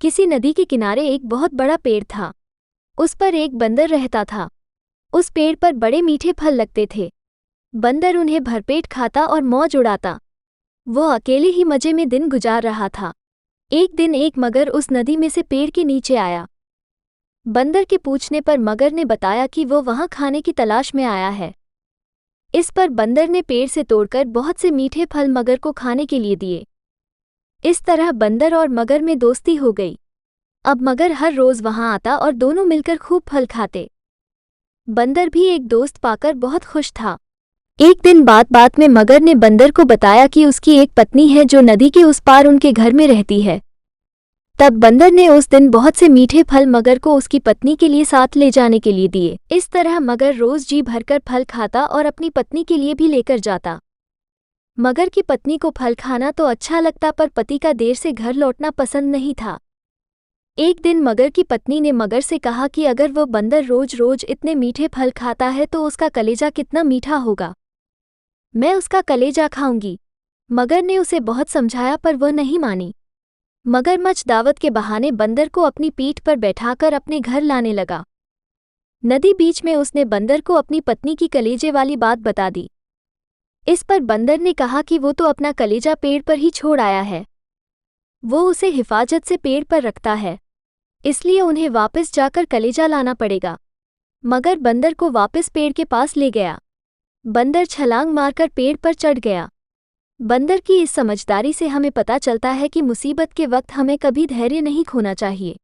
किसी नदी के किनारे एक बहुत बड़ा पेड़ था। उस पर एक बंदर रहता था। उस पेड़ पर बड़े मीठे फल लगते थे। बंदर उन्हें भरपेट खाता और मौज उड़ाता। वो अकेले ही मजे में दिन गुजार रहा था। एक दिन एक मगर उस नदी में से पेड़ के नीचे आया। बंदर के पूछने पर मगर ने बताया कि वो वहां खाने की तलाश में आया है। इस पर बंदर ने पेड़ से तोड़कर बहुत से मीठे फल मगर को खाने के लिए दिए। इस तरह बंदर और मगर में दोस्ती हो गई। अब मगर हर रोज वहां आता और दोनों मिलकर खूब फल खाते। बंदर भी एक दोस्त पाकर बहुत खुश था। एक दिन बात में मगर ने बंदर को बताया कि उसकी एक पत्नी है जो नदी के उस पार उनके घर में रहती है। तब बंदर ने उस दिन बहुत से मीठे फल मगर को उसकी पत्नी के लिए साथ ले जाने के लिए दिए। इस तरह मगर रोज जी भरकर फल खाता और अपनी पत्नी के लिए भी लेकर जाता। मगर की पत्नी को फल खाना तो अच्छा लगता, पर पति का देर से घर लौटना पसंद नहीं था। एक दिन मगर की पत्नी ने मगर से कहा कि अगर वो बंदर रोज रोज इतने मीठे फल खाता है तो उसका कलेजा कितना मीठा होगा। मैं उसका कलेजा खाऊंगी। मगर ने उसे बहुत समझाया पर वह नहीं मानी। मगरमच्छ दावत के बहाने बंदर को अपनी पीठ पर बैठाकर अपने घर लाने लगा। नदी बीच में उसने बंदर को अपनी पत्नी की कलेजे वाली बात बता दी। इस पर बंदर ने कहा कि वो तो अपना कलेजा पेड़ पर ही छोड़ आया है। वो उसे हिफाजत से पेड़ पर रखता है, इसलिए उन्हें वापस जाकर कलेजा लाना पड़ेगा। मगर बंदर को वापस पेड़ के पास ले गया। बंदर छलांग मारकर पेड़ पर चढ़ गया। बंदर की इस समझदारी से हमें पता चलता है कि मुसीबत के वक्त हमें कभी धैर्य नहीं खोना चाहिए।